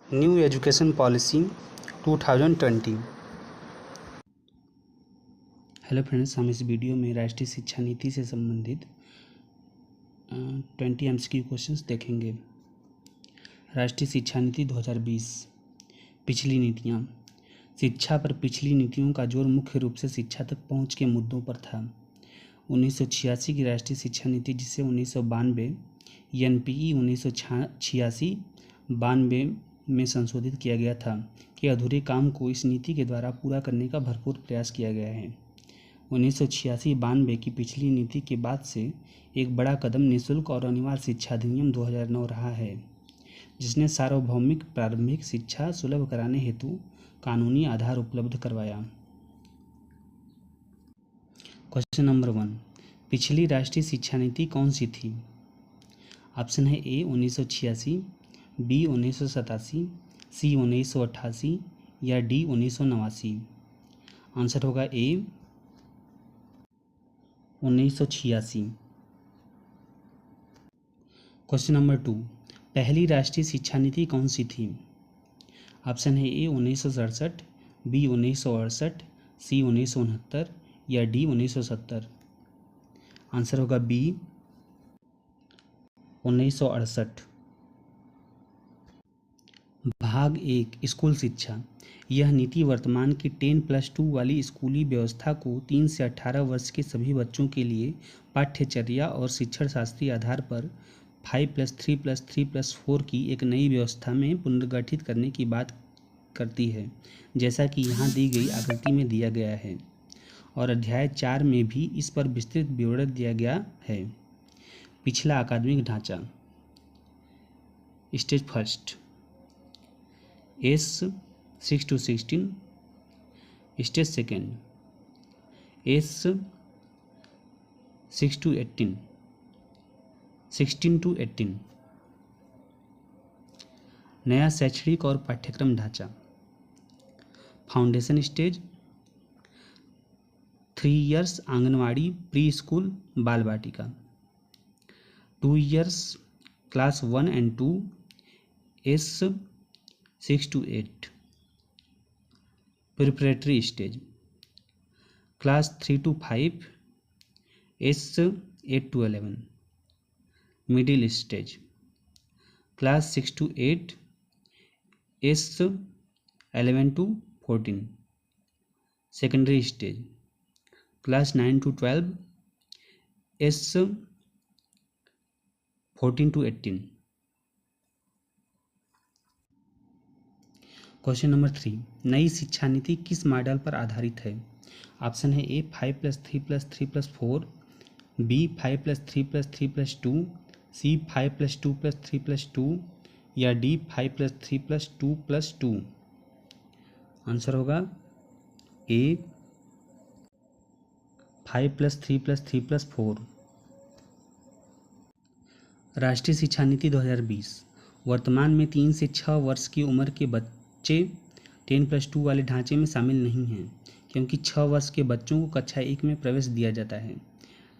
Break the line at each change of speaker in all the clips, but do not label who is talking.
New education policy 2020। Hello friends, हम इस video में राष्ट्रीय शिक्षा नीति से संबंधित 20 MCQ क्वेश्चंस देखेंगे। राष्ट्रीय शिक्षा नीति 2020। पिछली नीतियाँ। शिक्षा पर पिछली नीतियों का जोर मुख्य रूप से शिक्षा तक पहुँच के मुद्दों पर था। 1986 की राष्ट्रीय शिक्षा नीति, जिसे 1992 NPE 1986-92 में संशोधित किया गया था, के अधूरे काम को इस नीति के द्वारा पूरा करने का भरपूर प्रयास किया गया है। 1986-92 की पिछली नीति के बाद से एक बड़ा कदम निःशुल्क और अनिवार्य शिक्षा अधिनियम 2009 रहा है, जिसने सार्वभौमिक प्रारंभिक शिक्षा सुलभ कराने हेतु कानूनी आधार उपलब्ध करवाया। क्वेश्चन नंबर 1, पिछली राष्ट्रीय शिक्षा नीति कौन सी थी? ऑप्शन है ए 1986, बी 1987, सी 1988 या डी 1989। आंसर होगा ए 1986। क्वेश्चन नंबर 2, पहली राष्ट्रीय शिक्षा नीति कौन सी थी? ऑप्शन है ए 1967, बी 1968, सी 1969 या डी 1970। आंसर होगा बी 1968। भाग 1, स्कूल शिक्षा। यह नीति वर्तमान की 10+2 वाली स्कूली व्यवस्था को 3 से 18 वर्ष के सभी बच्चों के लिए पाठ्यचर्या और शिक्षण शास्त्रीय आधार पर 5+3+3+4 की एक नई व्यवस्था में पुनर्गठित करने की बात करती है, जैसा कि यहाँ दी गई आकृति में दिया गया है, और अध्याय 4 में भी इस पर विस्तृत विवरण दिया गया है। पिछला अकादमिक ढांचा। Stage first S 6 to 16, stage second S 6 to 18, 16 to 18। नया शैक्षणिक और पाठ्यक्रम ढांचा। Foundation stage 3 years anganwadi pre school बाल बाटिका, 2 years class 1 and 2 S 6 to 8। Preparatory stage class 3 to 5 S 8 to 11। Middle stage class 6 to 8 S 11 to 14। Secondary stage class 9 to 12 S 14 to 18। Question number 3, नई शिक्षा नीति किस मॉडल पर आधारित है? Option है ए 5+3+3+4, B 5+3+3+2, सी 5+2+3+2 या डी 5+3+2+2। आंसर होगा ए 5+3+3+4। राष्ट्रीय शिक्षा नीति 2020। वर्तमान में 3 से 6 वर्ष की उम्र के बच्चे 10+2 वाले ढांचे में शामिल नहीं हैं, क्योंकि 6 वर्ष के बच्चों को कक्षा 1 में प्रवेश दिया जाता है।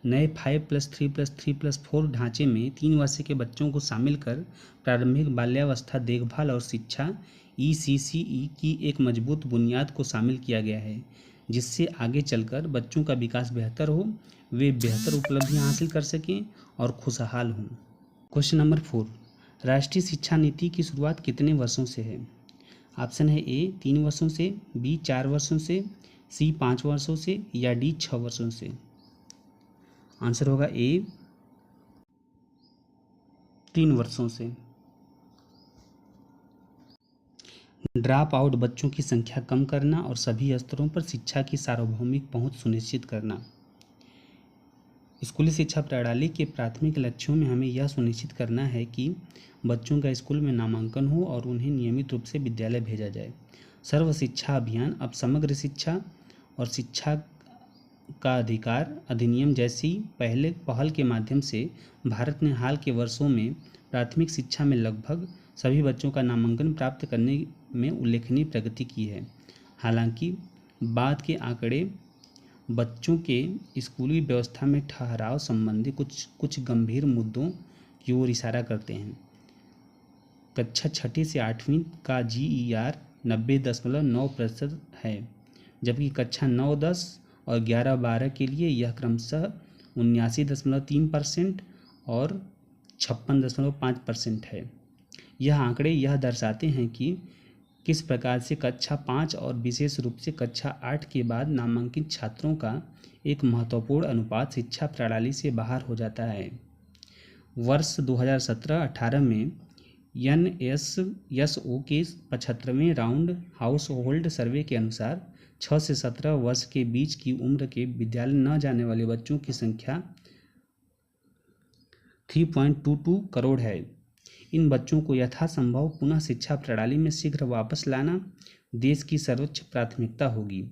नए 5+3+3+4 ढांचे में 3 वर्ष के बच्चों को शामिल कर प्रारंभिक बाल्यावस्था देखभाल और शिक्षा ECCE की एक मजबूत बुनियाद को शामिल किया गया है, जिससे आगे चलकर बच्चों का विकास बेहतर हो, वे बेहतर उपलब्धियां हासिल कर सकें और खुशहाल हों। क्वेश्चन नंबर 4, राष्ट्रीय शिक्षा नीति की शुरुआत कितने वर्षों से है? ऑप्शन है ए 3 वर्षों से, बी 4 वर्षों से, सी 5 वर्षों से या डी 6 वर्षों से। आंसर होगा ए 3 वर्षों से। ड्रॉप आउट बच्चों की संख्या कम करना और सभी स्तरों पर शिक्षा की सार्वभौमिक पहुंच सुनिश्चित करना। स्कूली शिक्षा प्रणाली के प्राथमिक लक्ष्यों में हमें यह सुनिश्चित करना है कि बच्चों का स्कूल में नामांकन हो और उन्हें नियमित रूप से विद्यालय भेजा जाए। सर्व शिक्षा अभियान अब समग्र शिक्षा और शिक्षा का अधिकार अधिनियम जैसी पहल के माध्यम से भारत ने हाल के वर्षों में प्राथमिक शिक्षा में लगभग सभी बच्चों का नामांकन प्राप्त करने में उल्लेखनीय प्रगति की है। हालांकि बाद के आंकड़े बच्चों के स्कूली व्यवस्था में ठहराव संबंधी कुछ गंभीर मुद्दों की ओर इशारा करते हैं। कक्षा 6 से 8वीं का GER 90.9% है, जबकि कक्षा 9, 10 और 11, 12 के लिए यह क्रमशः 79.3% और 56.5% है। यह आंकड़े यह दर्शाते हैं कि किस प्रकार से कक्षा 5 और विशेष रूप से कक्षा 8 के बाद नामांकित छात्रों का एक महत्वपूर्ण अनुपात शिक्षा प्रणाली से बाहर हो जाता है। वर्ष 2017-18 में NSSO के 75वें राउंड हाउस होल्ड सर्वे के अनुसार 6 से 17 वर्ष के बीच की उम्र के विद्यालय न जाने वाले बच्चों की संख्या 3.22 करोड़ है। इन बच्चों को यथासंभव पुनः शिक्षा प्रणाली में शीघ्र वापस लाना देश की सर्वोच्च प्राथमिकता होगी।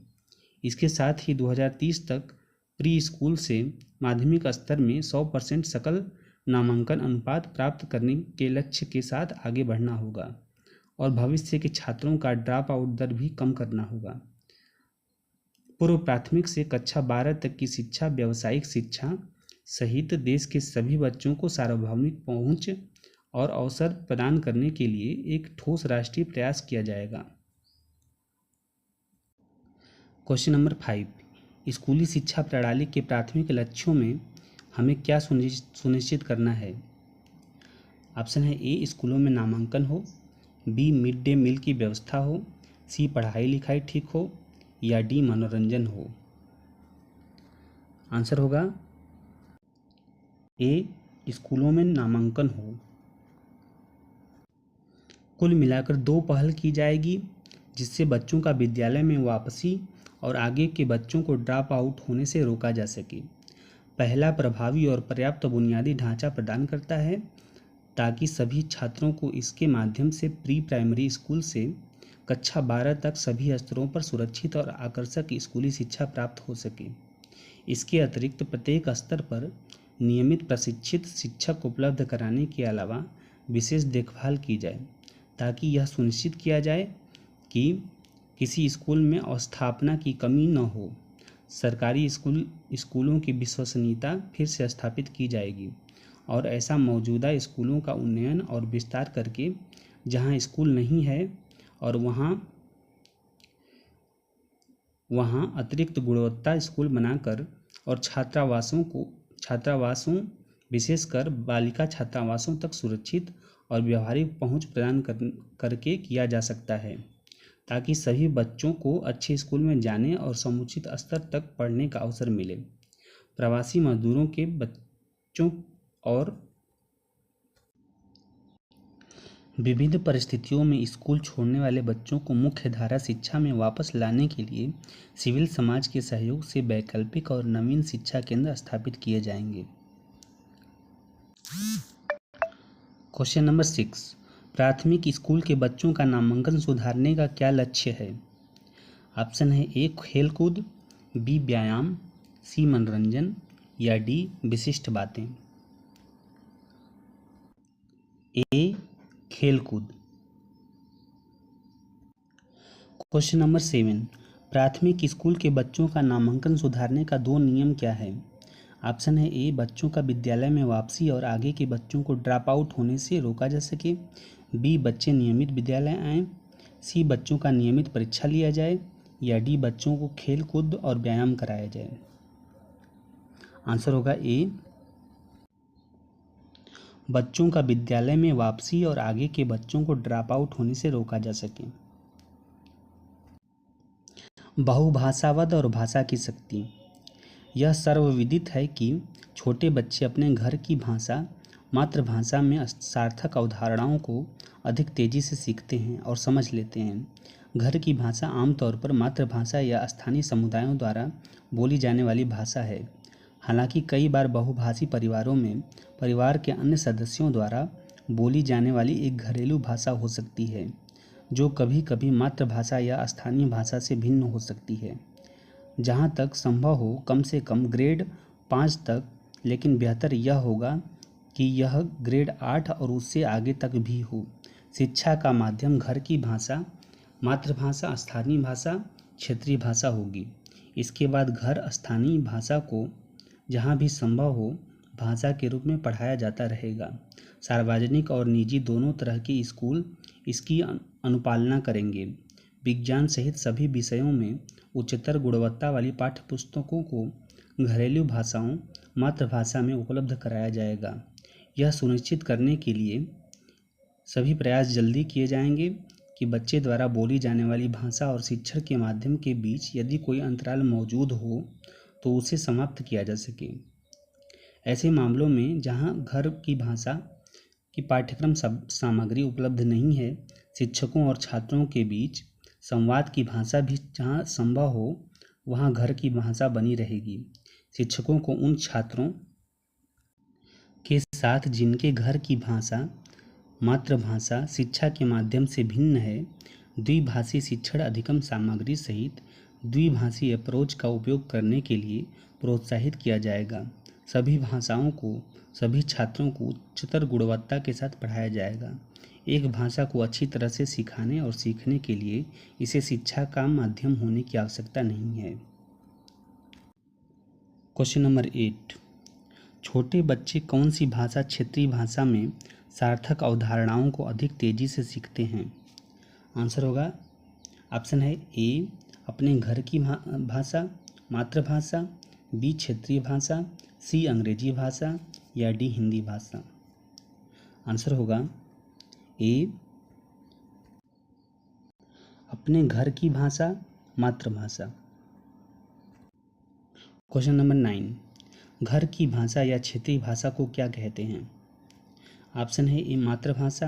इसके साथ ही 2030 तक प्री स्कूल से माध्यमिक स्तर में 100% सकल नामांकन अनुपात प्राप्त करने के लक्ष्य के साथ आगे बढ़ना होगा और भविष्य के छात्रों का ड्रॉप आउट दर भी कम करना होगा। पूर्व प्राथमिक से कक्षा 12 तक की शिक्षा, व्यावसायिक शिक्षा सहित देश के सभी बच्चों को सार्वभौमिक पहुंच और अवसर प्रदान करने के लिए एक ठोस राष्ट्रीय प्रयास किया जाएगा। क्वेश्चन नंबर 5, स्कूली शिक्षा प्रणाली के प्राथमिक लक्ष्यों में हमें क्या सुनिश्चित करना है? ऑप्शन है ए, स्कूलों में नामांकन हो, बी, मिड डे मील की व्यवस्था हो, सी, पढ़ाई लिखाई ठीक हो, या डी, मनोरंजन हो। आंसर होगा ए, स्कूलों में नामांकन हो। कुल मिलाकर 2 पहल की जाएगी जिससे बच्चों का विद्यालय में वापसी और आगे के बच्चों को ड्रॉप आउट होने से रोका जा सके। पहला प्रभावी और पर्याप्त बुनियादी ढांचा प्रदान करता है ताकि सभी छात्रों को इसके माध्यम से प्री प्राइमरी स्कूल से कक्षा 12 तक सभी स्तरों पर सुरक्षित और आकर्षक स्कूली शिक्षा प्राप्त हो सके। इसके अतिरिक्त प्रत्येक स्तर पर नियमित प्रशिक्षित शिक्षक उपलब्ध कराने के अलावा विशेष देखभाल की जाए ताकि यह सुनिश्चित किया जाए कि किसी स्कूल में अवस्थापना की कमी न हो। सरकारी स्कूलों की विश्वसनीयता फिर से स्थापित की जाएगी और ऐसा मौजूदा स्कूलों का उन्नयन और विस्तार करके जहां स्कूल नहीं है और वहां अतिरिक्त गुणवत्ता स्कूल बनाकर और छात्रावासों विशेषकर बालिका छात्रावासों तक सुरक्षित और व्यवहारिक पहुंच प्रदान करके किया जा सकता है ताकि सभी बच्चों को अच्छे स्कूल में जाने और समुचित स्तर तक पढ़ने का अवसर मिले। प्रवासी मजदूरों के बच्चों और विविध परिस्थितियों में स्कूल छोड़ने वाले बच्चों को मुख्य धारा शिक्षा में वापस लाने के लिए सिविल समाज के सहयोग से वैकल्पिक और नवीन शिक्षा केंद्र स्थापित किए जाएंगे। क्वेश्चन नंबर 6, प्राथमिक स्कूल के बच्चों का नामांकन सुधारने का क्या लक्ष्य है? ऑप्शन है ए, खेलकूद, बी, व्यायाम, सी, मनोरंजन, या डी, विशिष्ट बातें। ए, खेलकूद। क्वेश्चन नंबर 7, प्राथमिक स्कूल के बच्चों का नामांकन सुधारने का 2 नियम क्या है? ऑप्शन है ए, बच्चों का विद्यालय में वापसी और आगे के बच्चों को ड्रॉप आउट होने से रोका जा सके, बी, बच्चे नियमित विद्यालय आएँ, सी, बच्चों का नियमित परीक्षा लिया जाए, या डी, बच्चों को खेल कूद और व्यायाम कराया जाए। आंसर होगा ए, बच्चों का विद्यालय में वापसी और आगे के बच्चों को ड्रॉप आउट होने से रोका जा सके। बहुभाषावाद और भाषा की शक्ति। यह सर्वविदित है कि छोटे बच्चे अपने घर की भाषा मातृभाषा में सार्थक अवधारणाओं को अधिक तेजी से सीखते हैं और समझ लेते हैं। घर की भाषा आमतौर पर मातृभाषा या स्थानीय समुदायों द्वारा बोली जाने वाली भाषा है। हालांकि कई बार बहुभाषी परिवारों में परिवार के अन्य सदस्यों द्वारा बोली जाने वाली एक घरेलू भाषा हो सकती है जो कभी कभी मातृभाषा या स्थानीय भाषा से भिन्न हो सकती है। जहाँ तक संभव हो कम से कम ग्रेड 5 तक, लेकिन बेहतर यह होगा कि यह ग्रेड 8 और उससे आगे तक भी हो। शिक्षा का माध्यम घर की भाषा, मातृभाषा, स्थानीय भाषा, क्षेत्रीय भाषा होगी। इसके बाद घर स्थानीय भाषा को जहाँ भी संभव हो भाषा के रूप में पढ़ाया जाता रहेगा। सार्वजनिक और निजी दोनों तरह के स्कूल इसकी अनुपालना करेंगे। विज्ञान सहित सभी विषयों में उच्चतर गुणवत्ता वाली पाठ्यपुस्तकों को घरेलू भाषाओं मातृभाषा में उपलब्ध कराया जाएगा। यह सुनिश्चित करने के लिए सभी प्रयास जल्दी किए जाएंगे कि बच्चे द्वारा बोली जाने वाली भाषा और शिक्षण के माध्यम के बीच यदि कोई अंतराल मौजूद हो तो उसे समाप्त किया जा सके। ऐसे मामलों में जहां घर की भाषा की पाठ्यक्रम सामग्री उपलब्ध नहीं है, शिक्षकों और छात्रों के बीच संवाद की भाषा भी जहां संभव हो वहां घर की भाषा बनी रहेगी। शिक्षकों को उन छात्रों के साथ जिनके घर की भाषा मातृभाषा शिक्षा के माध्यम से भिन्न है, द्विभाषी शिक्षण अधिगम सामग्री सहित द्विभाषी अप्रोच का उपयोग करने के लिए प्रोत्साहित किया जाएगा। सभी भाषाओं को सभी छात्रों को उच्चतर गुणवत्ता के साथ पढ़ाया जाएगा। एक भाषा को अच्छी तरह से सिखाने और सीखने के लिए इसे शिक्षा का माध्यम होने की आवश्यकता नहीं है। क्वेश्चन नंबर 8, छोटे बच्चे कौन सी भाषा क्षेत्रीय भाषा में सार्थक अवधारणाओं को अधिक तेजी से सीखते हैं? आंसर होगा ऑप्शन है ए अपने घर की भाषा मातृभाषा, बी क्षेत्रीय भाषा, सी अंग्रेजी भाषा या डी हिंदी भाषा। आंसर होगा ए अपने घर की भाषा मातृभाषा। क्वेश्चन नंबर 9, घर की भाषा या क्षेत्रीय भाषा को क्या कहते हैं? ऑप्शन है ए मातृभाषा,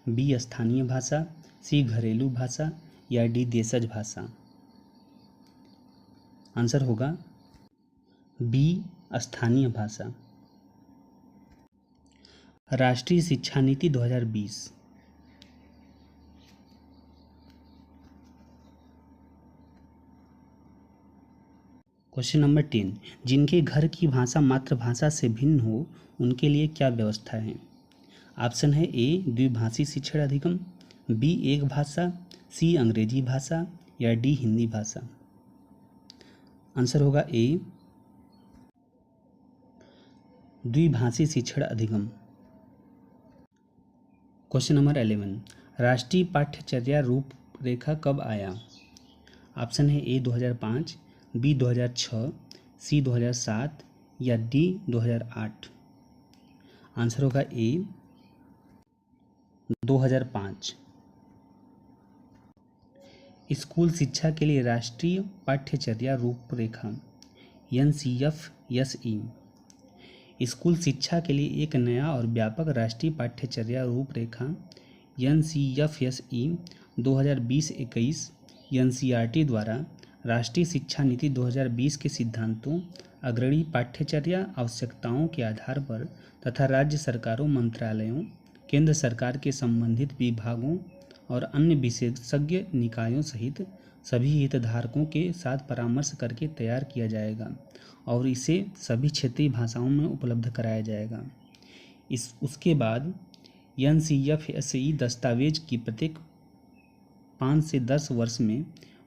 बी स्थानीय भाषा, सी घरेलू भाषा या डी देशज भाषा। आंसर होगा बी स्थानीय भाषा। राष्ट्रीय शिक्षा नीति 2020। क्वेश्चन नंबर 10, जिनके घर की भाषा मातृभाषा से भिन्न हो उनके लिए क्या व्यवस्था है? ऑप्शन है ए द्विभाषी शिक्षण अधिगम, बी एक भाषा, सी अंग्रेजी भाषा या डी हिंदी भाषा। आंसर होगा ए द्विभाषी शिक्षण अधिगम। क्वेश्चन नंबर 11, राष्ट्रीय पाठ्यचर्या रूपरेखा कब आया? ऑप्शन है ए 2005, बी 2006, सी 2007 या डी 2008। आंसर होगा ए 2005। स्कूल शिक्षा के लिए राष्ट्रीय पाठ्यचर्या रूपरेखा NCFSE स्कूल शिक्षा के लिए एक नया और व्यापक राष्ट्रीय पाठ्यचर्या रूपरेखा NCFSE 2020-21 NCERT द्वारा राष्ट्रीय शिक्षा नीति 2020 के सिद्धांतों, अग्रणी पाठ्यचर्या आवश्यकताओं के आधार पर तथा राज्य सरकारों, मंत्रालयों, केंद्र सरकार के संबंधित विभागों और अन्य विशेषज्ञ निकायों सहित सभी हितधारकों के साथ परामर्श करके तैयार किया जाएगा और इसे सभी क्षेत्रीय भाषाओं में उपलब्ध कराया जाएगा। उसके बाद NCFSE दस्तावेज की प्रत्येक 5 से 10 वर्ष में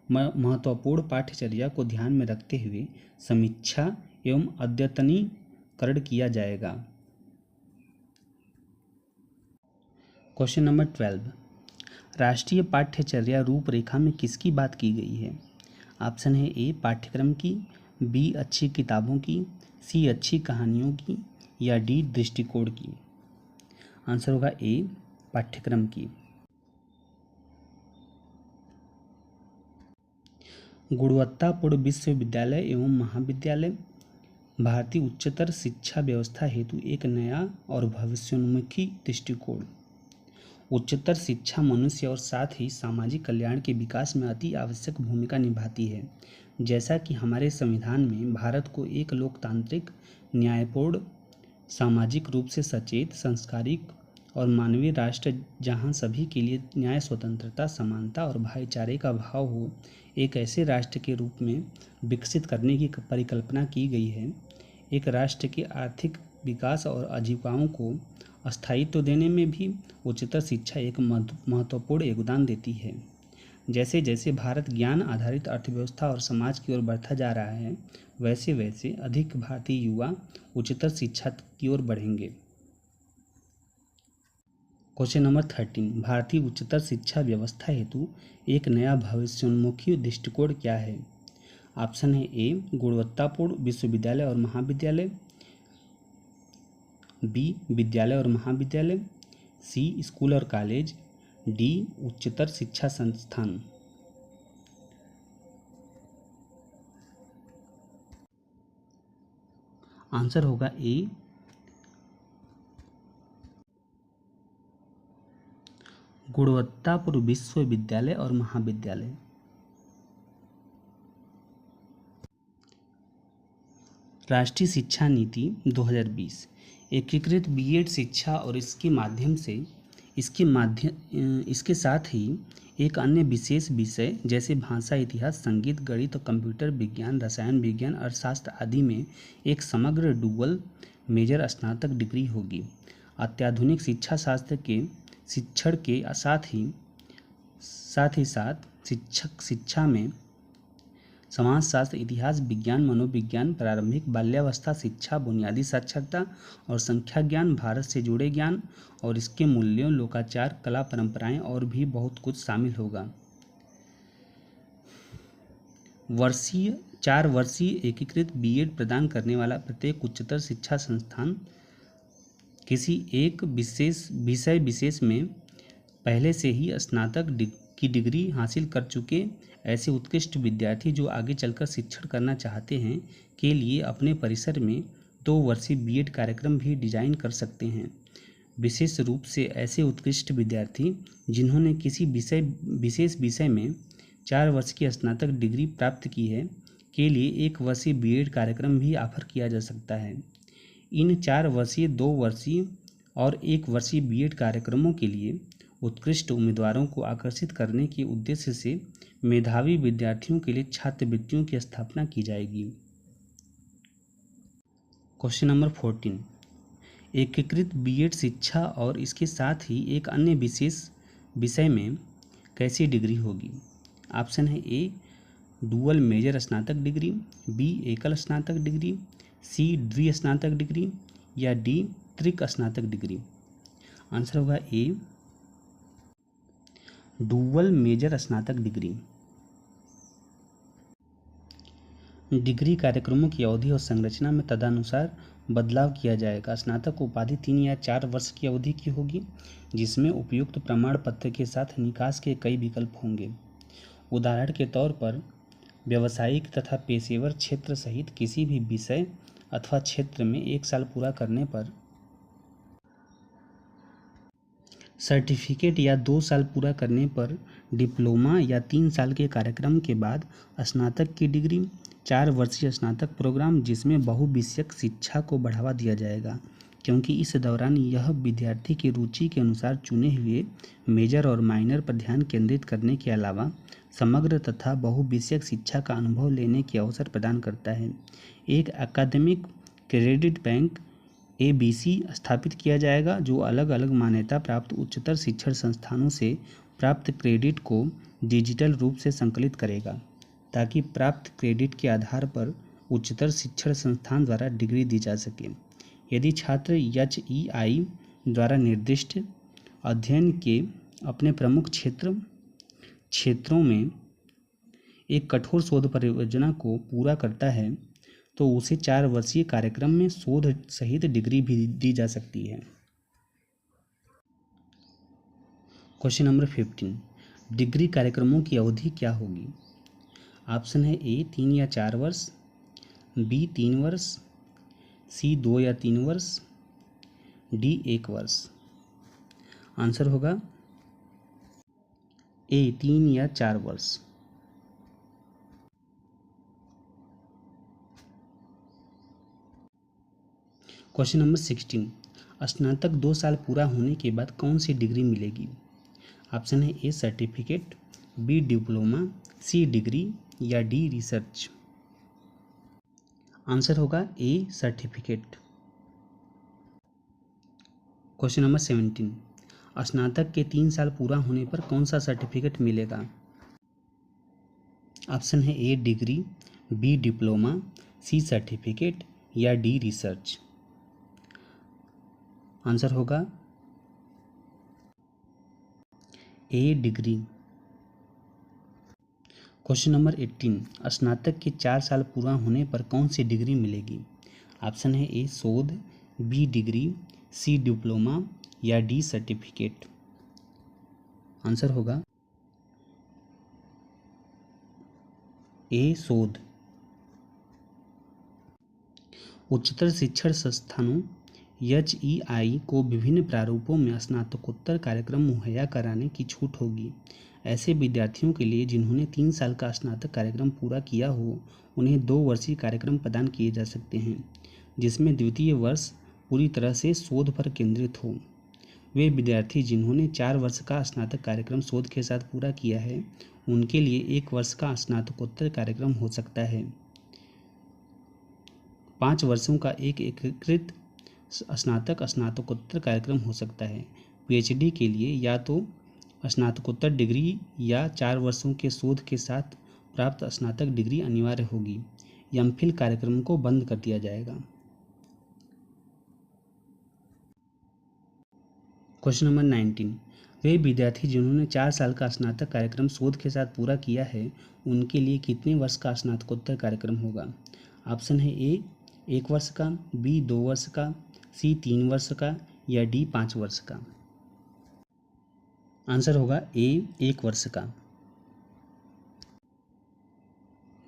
महत्वपूर्ण पाठ्यचर्या को ध्यान में रखते हुए समीक्षा एवं अद्यतनीकरण किया जाएगा। क्वेश्चन नंबर 12, राष्ट्रीय पाठ्यचर्या रूपरेखा में किसकी बात की गई है? ऑप्शन है ए पाठ्यक्रम की, बी अच्छी किताबों की, सी अच्छी कहानियों की या डी दृष्टिकोण की। आंसर होगा ए पाठ्यक्रम की। गुणवत्तापूर्ण विश्वविद्यालय एवं महाविद्यालय भारतीय उच्चतर शिक्षा व्यवस्था हेतु एक नया और भविष्योन्मुखी दृष्टिकोण। उच्चतर शिक्षा मनुष्य और साथ ही सामाजिक कल्याण के विकास में अति आवश्यक भूमिका निभाती है। जैसा कि हमारे संविधान में भारत को एक लोकतांत्रिक, न्यायपूर्ण, सामाजिक रूप से सचेत, सांस्कृतिक और मानवीय राष्ट्र जहां सभी के लिए न्याय, स्वतंत्रता, समानता और भाईचारे का भाव हो, एक ऐसे राष्ट्र के रूप में विकसित करने की परिकल्पना की गई है। एक राष्ट्र के आर्थिक विकास और आजीविकाओं को स्थायित्व देने में भी उच्चतर शिक्षा एक महत्वपूर्ण योगदान देती है। जैसे जैसे भारत ज्ञान आधारित अर्थव्यवस्था और समाज की ओर बढ़ता जा रहा है, वैसे वैसे अधिक भारतीय युवा उच्चतर शिक्षा की ओर बढ़ेंगे। क्वेश्चन नंबर 13, भारतीय उच्चतर शिक्षा व्यवस्था हेतु एक नया भविष्योन्मुखी दृष्टिकोण क्या है? ऑप्शन है ए गुणवत्तापूर्ण विश्वविद्यालय और महाविद्यालय, बी विद्यालय और महाविद्यालय, सी स्कूल और कॉलेज, डी उच्चतर शिक्षा संस्थान। आंसर होगा ए गुणवत्तापूर्ण विश्वविद्यालय और महाविद्यालय। राष्ट्रीय शिक्षा नीति 2020 एकीकृत बीएड शिक्षा और इसके साथ ही एक अन्य विशेष विषय जैसे भाषा, इतिहास, संगीत, गणित और कंप्यूटर विज्ञान, रसायन विज्ञान, अर्थशास्त्र आदि में एक समग्र डुअल मेजर स्नातक डिग्री होगी। अत्याधुनिक शिक्षा शास्त्र के शिक्षण के साथ शिक्षक शिक्षा में समाजशास्त्र, इतिहास, विज्ञान, मनोविज्ञान, प्रारंभिक बाल्यावस्था शिक्षा, बुनियादी साक्षरता और संख्या ज्ञान, भारत से जुड़े ज्ञान और इसके मूल्यों, लोकाचार, कला, परंपराएं और भी बहुत कुछ शामिल होगा। 4 वर्षीय एकीकृत बीएड प्रदान करने वाला प्रत्येक उच्चतर शिक्षा संस्थान किसी एक विषय विशेष में पहले से ही स्नातक की डिग्री हासिल कर चुके ऐसे उत्कृष्ट विद्यार्थी जो आगे चलकर शिक्षण करना चाहते हैं के लिए अपने परिसर में 2 वर्षीय बीएड कार्यक्रम भी डिजाइन कर सकते हैं। विशेष रूप से ऐसे उत्कृष्ट विद्यार्थी जिन्होंने किसी विशेष विषय में 4 वर्ष की स्नातक डिग्री प्राप्त की है के लिए 1 वर्षीय बीएड कार्यक्रम भी ऑफर किया जा सकता है। इन 4 वर्षीय, 2 वर्षीय और 1 वर्षीय बीएड कार्यक्रमों के लिए उत्कृष्ट उम्मीदवारों को आकर्षित करने के उद्देश्य से मेधावी विद्यार्थियों के लिए छात्रवृत्तियों की स्थापना की जाएगी। क्वेश्चन नंबर 14, एकीकृत बीएड शिक्षा और इसके साथ ही एक अन्य विशेष विषय में कैसी डिग्री होगी? ऑप्शन है ए डुअल मेजर स्नातक डिग्री, बी एकल स्नातक डिग्री, सी द्विस्नातक डिग्री या डी त्रिक स्नातक डिग्री। आंसर होगा ए डुअल मेजर स्नातक डिग्री। डिग्री कार्यक्रमों की अवधि और संरचना में तदनुसार बदलाव किया जाएगा। स्नातक उपाधि 3 या 4 वर्ष की अवधि की होगी जिसमें उपयुक्त प्रमाण पत्र के साथ निकास के कई विकल्प होंगे। उदाहरण के तौर पर व्यावसायिक तथा पेशेवर क्षेत्र सहित किसी भी विषय अथवा क्षेत्र में 1 साल पूरा करने पर सर्टिफिकेट या 2 साल पूरा करने पर डिप्लोमा या 3 साल के कार्यक्रम के बाद स्नातक की डिग्री, 4 वर्षीय स्नातक प्रोग्राम जिसमें बहुविषयक शिक्षा को बढ़ावा दिया जाएगा क्योंकि इस दौरान यह विद्यार्थी की रुचि के अनुसार चुने हुए मेजर और माइनर पर ध्यान केंद्रित करने के अलावा समग्र तथा बहुविषयक शिक्षा का अनुभव लेने के अवसर प्रदान करता है। एक अकादमिक क्रेडिट बैंक ABC स्थापित किया जाएगा जो अलग अलग मान्यता प्राप्त उच्चतर शिक्षण संस्थानों से प्राप्त क्रेडिट को डिजिटल रूप से संकलित करेगा ताकि प्राप्त क्रेडिट के आधार पर उच्चतर शिक्षण संस्थान द्वारा डिग्री दी जा सके। यदि छात्र HEI द्वारा निर्दिष्ट अध्ययन के अपने प्रमुख क्षेत्रों में एक कठोर शोध परियोजना को पूरा करता है तो उसे 4 वर्षीय कार्यक्रम में शोध सहित डिग्री भी दी जा सकती है। क्वेश्चन नंबर 15, डिग्री कार्यक्रमों की अवधि क्या होगी? ऑप्शन है ए 3 या 4 वर्ष, बी 3 वर्ष, सी 2 या 3 वर्ष, डी 1 वर्ष। आंसर होगा ए 3 या 4 वर्ष। क्वेश्चन नंबर 16, स्नातक 2 साल पूरा होने के बाद कौन सी डिग्री मिलेगी? ऑप्शन है A certificate, B diploma, C degree या डी रिसर्च। आंसर होगा ए सर्टिफिकेट। क्वेश्चन नंबर 17, स्नातक के 3 साल पूरा होने पर कौन सा सर्टिफिकेट मिलेगा? ऑप्शन है A degree, B diploma, C certificate या डी रिसर्च। आंसर होगा ए डिग्री। क्वेश्चन नंबर 18, स्नातक के 4 साल पूरा होने पर कौन सी डिग्री मिलेगी? ऑप्शन है ए शोध, बी डिग्री, सी डिप्लोमा या डी सर्टिफिकेट। आंसर होगा ए शोध। उच्चतर शिक्षण संस्थानों HEI को विभिन्न प्रारूपों में स्नातकोत्तर कार्यक्रम मुहैया कराने की छूट होगी। ऐसे विद्यार्थियों के लिए जिन्होंने 3 साल का स्नातक कार्यक्रम पूरा किया हो, उन्हें 2 वर्षीय कार्यक्रम प्रदान किए जा सकते हैं, जिसमें द्वितीय वर्ष पूरी तरह से शोध पर केंद्रित हो। वे विद्यार्थी जिन्होंने 4 वर्ष का स्नातक कार्यक्रम शोध के साथ पूरा किया है, उनके लिए 1 वर्ष का स्नातकोत्तर कार्यक्रम हो सकता है। 5 वर्षों का एक एकीकृत स्नातकोत्तर कार्यक्रम हो सकता है। PhD के लिए या तो स्नातकोत्तर डिग्री या 4 वर्षों के शोध के साथ प्राप्त स्नातक डिग्री अनिवार्य होगी। MPhil कार्यक्रम को बंद कर दिया जाएगा। क्वेश्चन नंबर 19, वे विद्यार्थी जिन्होंने 4 साल का स्नातक कार्यक्रम शोध के साथ पूरा किया है, उनके लिए कितने वर्ष का स्नातकोत्तर कार्यक्रम होगा? ऑप्शन है ए 1 वर्ष का, बी 2 वर्ष का, सी 3 वर्ष का या डी 5 वर्ष का। आंसर होगा ए 1 वर्ष का।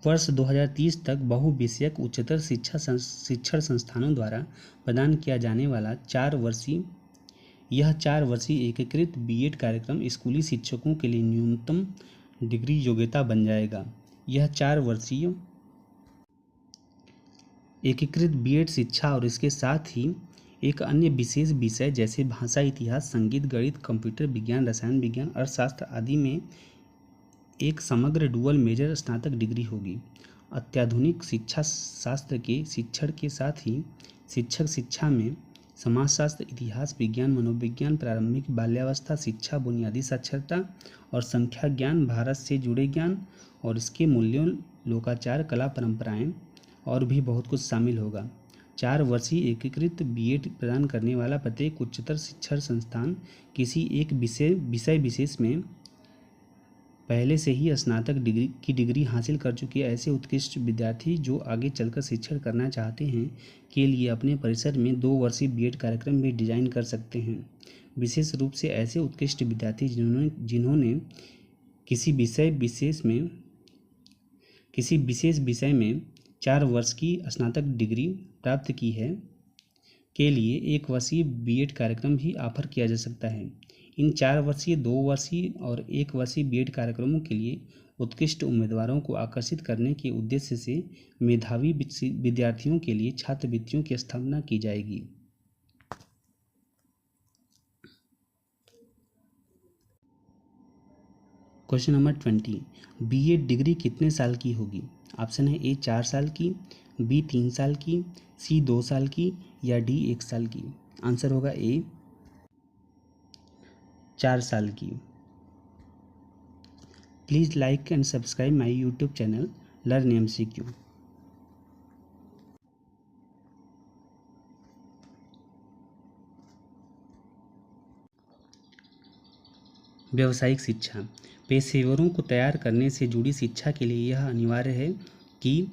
वर्ष 2030 तक बहुविषयक उच्चतर शिक्षण संस्थानों द्वारा प्रदान किया जाने वाला 4 वर्षीय एकीकृत B.Ed कार्यक्रम स्कूली शिक्षकों के लिए न्यूनतम डिग्री योग्यता बन जाएगा। यह 4 वर्षीय एकीकृत B.Ed शिक्षा और इसके साथ ही एक अन्य विशेष विषय जैसे भाषा, इतिहास, संगीत, गणित, कंप्यूटर विज्ञान, रसायन विज्ञान, अर्थशास्त्र आदि में एक समग्र डुअल मेजर स्नातक डिग्री होगी। अत्याधुनिक शिक्षा शास्त्र के शिक्षण के साथ ही शिक्षक शिक्षा में समाजशास्त्र, इतिहास, विज्ञान, मनोविज्ञान, प्रारंभिक बाल्यावस्था शिक्षा, बुनियादी साक्षरता और संख्या ज्ञान, भारत से जुड़े ज्ञान और इसके मूल्यों, लोकाचार, कला, परंपराएं और भी बहुत कुछ शामिल होगा। 4 वर्षीय एकीकृत B.Ed प्रदान करने वाला प्रत्येक उच्चतर शिक्षण संस्थान किसी एक विषय विशेष में पहले से ही स्नातक डिग्री हासिल कर चुके ऐसे उत्कृष्ट विद्यार्थी जो आगे चलकर शिक्षण करना चाहते हैं के लिए अपने परिसर में 2 वर्षीय B.Ed कार्यक्रम भी डिजाइन कर सकते हैं। विशेष रूप से ऐसे उत्कृष्ट विद्यार्थी जिन्होंने किसी विशेष विषय में 4 वर्ष की स्नातक डिग्री प्राप्त की है के लिए 1 वर्षीय B.Ed कार्यक्रम भी ऑफर किया जा सकता है। इन 4 वर्षीय, 2 वर्षीय और 1 वर्षीय B.Ed कार्यक्रमों के लिए उत्कृष्ट उम्मीदवारों को आकर्षित करने के उद्देश्य से मेधावी विद्यार्थियों के लिए छात्रवृत्तियों की स्थापना की जाएगी। क्वेश्चन नंबर 20, B.Ed डिग्री कितने साल की होगी? ऑप्शन है ए 4 साल की, बी 3 साल की, सी 2 साल की या डी 1 साल की। आंसर होगा ए 4 साल की। Please like and subscribe my YouTube channel learn MCQ। व्यावसायिक शिक्षा पेशेवरों को तैयार करने से जुड़ी शिक्षा के लिए यह अनिवार्य है कि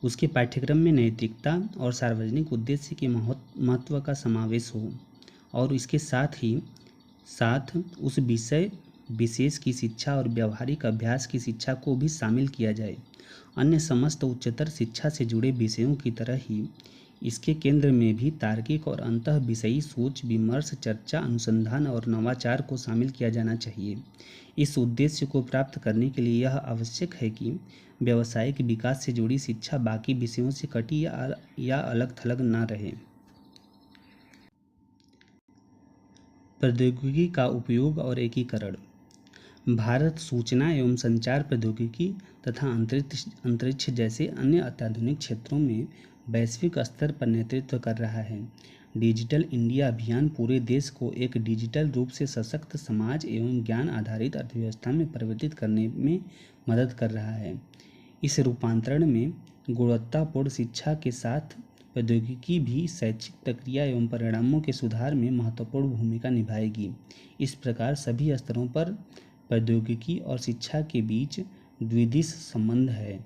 उसके पाठ्यक्रम में नैतिकता और सार्वजनिक उद्देश्य के महत्व का समावेश हो और इसके साथ उस विषय विशेष की शिक्षा और व्यावहारिक अभ्यास की शिक्षा को भी शामिल किया जाए। अन्य समस्त उच्चतर शिक्षा से जुड़े विषयों की तरह ही इसके केंद्र में भी तार्किक और अंतः विषयी सोच, विमर्श, चर्चा, अनुसंधान और नवाचार को शामिल किया जाना चाहिए। इस उद्देश्य को प्राप्त करने के लिए यह आवश्यक है कि व्यावसायिक विकास से जुड़ी शिक्षा बाकी विषयों से कटी या अलग थलग न रहे। प्रौद्योगिकी का उपयोग और एकीकरण भारत सूचना एवं संचार प्रौद्योगिकी तथा अंतरिक्ष जैसे अन्य अत्याधुनिक क्षेत्रों में वैश्विक स्तर पर नेतृत्व कर रहा है। डिजिटल इंडिया अभियान पूरे देश को एक डिजिटल रूप से सशक्त समाज एवं ज्ञान आधारित अर्थव्यवस्था में परिवर्तित करने में मदद कर रहा है। इस रूपांतरण में गुणवत्तापूर्ण शिक्षा के साथ प्रौद्योगिकी भी शैक्षिक प्रक्रिया एवं परिणामों के सुधार में महत्वपूर्ण भूमिका निभाएगी। इस प्रकार सभी स्तरों पर प्रौद्योगिकी और शिक्षा के बीच द्विदिश संबंध है।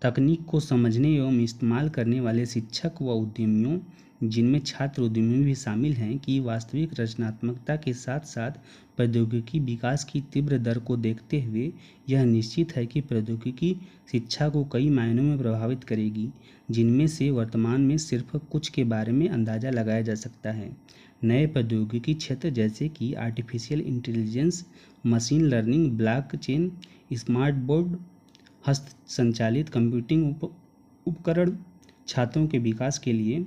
तकनीक को समझने एवं इस्तेमाल करने वाले शिक्षक व उद्यमियों, जिनमें छात्र उद्यमी भी शामिल हैं, की वास्तविक रचनात्मकता के साथ साथ प्रौद्योगिकी विकास की तीव्र दर को देखते हुए यह निश्चित है कि प्रौद्योगिकी शिक्षा को कई मायनों में प्रभावित करेगी, जिनमें से वर्तमान में सिर्फ कुछ के बारे में अंदाजा लगाया जा सकता है। नए प्रौद्योगिकी क्षेत्र जैसे कि artificial intelligence, machine learning, blockchain, smart board, हस्त संचालित कंप्यूटिंग उपकरण, छात्रों के विकास के लिए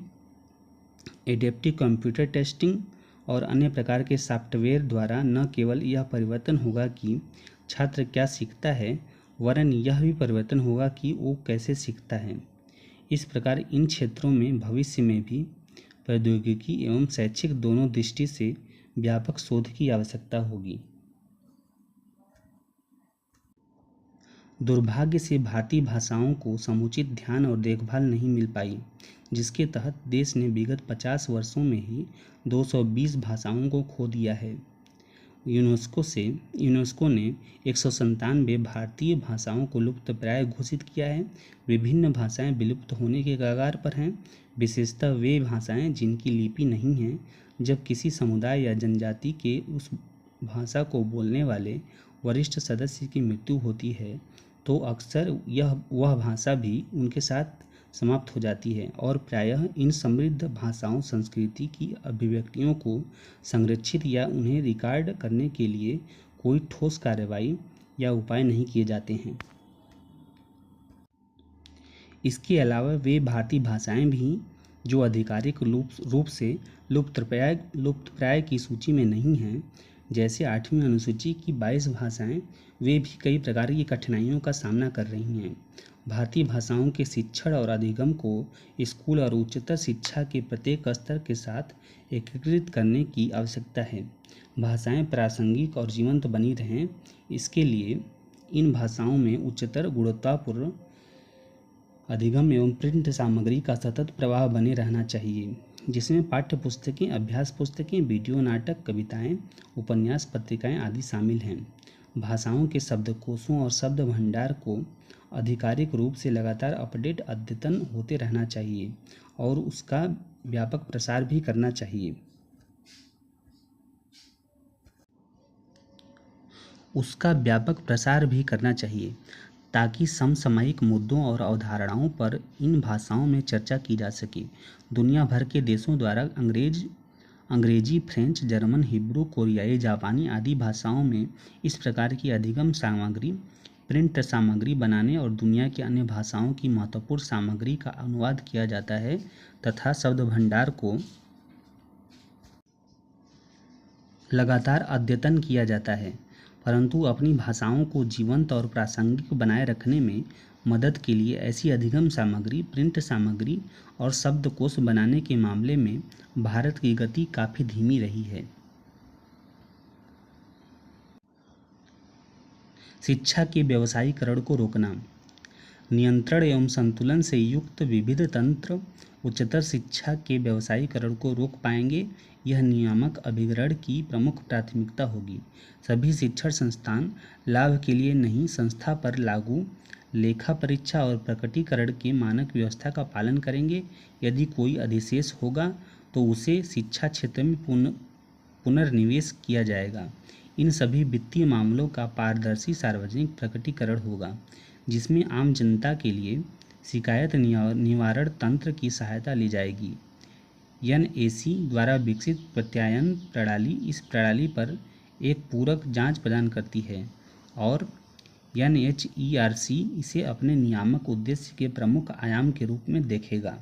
एडेप्टिव कंप्यूटर टेस्टिंग और अन्य प्रकार के सॉफ्टवेयर द्वारा न केवल यह परिवर्तन होगा कि छात्र क्या सीखता है, वरन यह भी परिवर्तन होगा कि वो कैसे सीखता है। इस प्रकार इन क्षेत्रों में भविष्य में भी प्रौद्योगिकी एवं शैक्षिक दोनों दृष्टि से व्यापक शोध की आवश्यकता होगी। दुर्भाग्य से भारतीय भाषाओं को समुचित ध्यान और देखभाल नहीं मिल पाई, जिसके तहत देश ने विगत 50 वर्षों में ही 220 भाषाओं को खो दिया है। यूनेस्को ने 197 भारतीय भाषाओं को लुप्तप्राय घोषित किया है। विभिन्न भाषाएं विलुप्त होने के कगार पर हैं, विशेषतः वे भाषाएं जिनकी लिपि नहीं है। जब किसी समुदाय या जनजाति के उस भाषा को बोलने वाले वरिष्ठ सदस्य की मृत्यु होती है, तो अक्सर वह भाषा भी उनके साथ समाप्त हो जाती है और प्रायः इन समृद्ध भाषाओं संस्कृति की अभिव्यक्तियों को संरक्षित या उन्हें रिकॉर्ड करने के लिए कोई ठोस कार्रवाई या उपाय नहीं किए जाते हैं। इसके अलावा वे भारतीय भाषाएं भी जो आधिकारिक रूप से लुप्तप्राय की सूची में नहीं हैं, जैसे 8वीं अनुसूची की 22 भाषाएं, वे भी कई प्रकार की कठिनाइयों का सामना कर रही हैं। भारतीय भाषाओं के शिक्षण और अधिगम को स्कूल और उच्चतर शिक्षा के प्रत्येक स्तर के साथ एकीकृत करने की आवश्यकता है। भाषाएं प्रासंगिक और जीवंत बनी रहें, इसके लिए इन भाषाओं में उच्चतर गुणवत्तापूर्ण अधिगम एवं प्रिंट सामग्री का सतत प्रवाह बने रहना चाहिए, जिसमें पाठ्य पुस्तकें, अभ्यास पुस्तकें, वीडियो नाटक, कविताएं, उपन्यास, पत्रिकाएं आदि शामिल हैं। भाषाओं के शब्दकोशों और शब्द भंडार को आधिकारिक रूप से लगातार अपडेट, अद्यतन होते रहना चाहिए और उसका व्यापक प्रसार भी करना चाहिए। ताकि समसामयिक मुद्दों और अवधारणाओं पर इन भाषाओं में चर्चा की जा सके। दुनिया भर के देशों द्वारा अंग्रेजी, फ्रेंच, जर्मन, हिब्रू, कोरियाई, जापानी आदि भाषाओं में इस प्रकार की अधिगम सामग्री, प्रिंट सामग्री बनाने और दुनिया की अन्य भाषाओं की महत्वपूर्ण सामग्री का अनुवाद किया जाता है तथा शब्द भंडार को लगातार अद्यतन किया जाता है। परंतु अपनी भाषाओं को जीवंत और प्रासंगिक बनाए रखने में मदद के लिए ऐसी अधिगम सामग्री, प्रिंट सामग्री और शब्दकोश बनाने के मामले में भारत की गति काफ़ी धीमी रही है। शिक्षा के व्यवसायीकरण को रोकना। नियंत्रण एवं संतुलन से युक्त विविध तंत्र उच्चतर शिक्षा के व्यवसायीकरण को रोक पाएंगे। यह नियामक अभिकरण की प्रमुख प्राथमिकता होगी। सभी शिक्षण संस्थान लाभ के लिए नहीं, संस्था पर लागू लेखा परीक्षा और प्रकटीकरण के मानक व्यवस्था का पालन करेंगे। यदि कोई अधिशेष होगा तो उसे शिक्षा क्षेत्र में पुनर्निवेश किया जाएगा। इन सभी वित्तीय मामलों का पारदर्शी सार्वजनिक प्रकटीकरण होगा, जिसमें आम जनता के लिए शिकायत निवारण तंत्र की सहायता ली जाएगी। NAC द्वारा विकसित प्रत्यायन प्रणाली इस प्रणाली पर एक पूरक जांच प्रदान करती है और NHERC इसे अपने नियामक उद्देश्य के प्रमुख आयाम के रूप में देखेगा।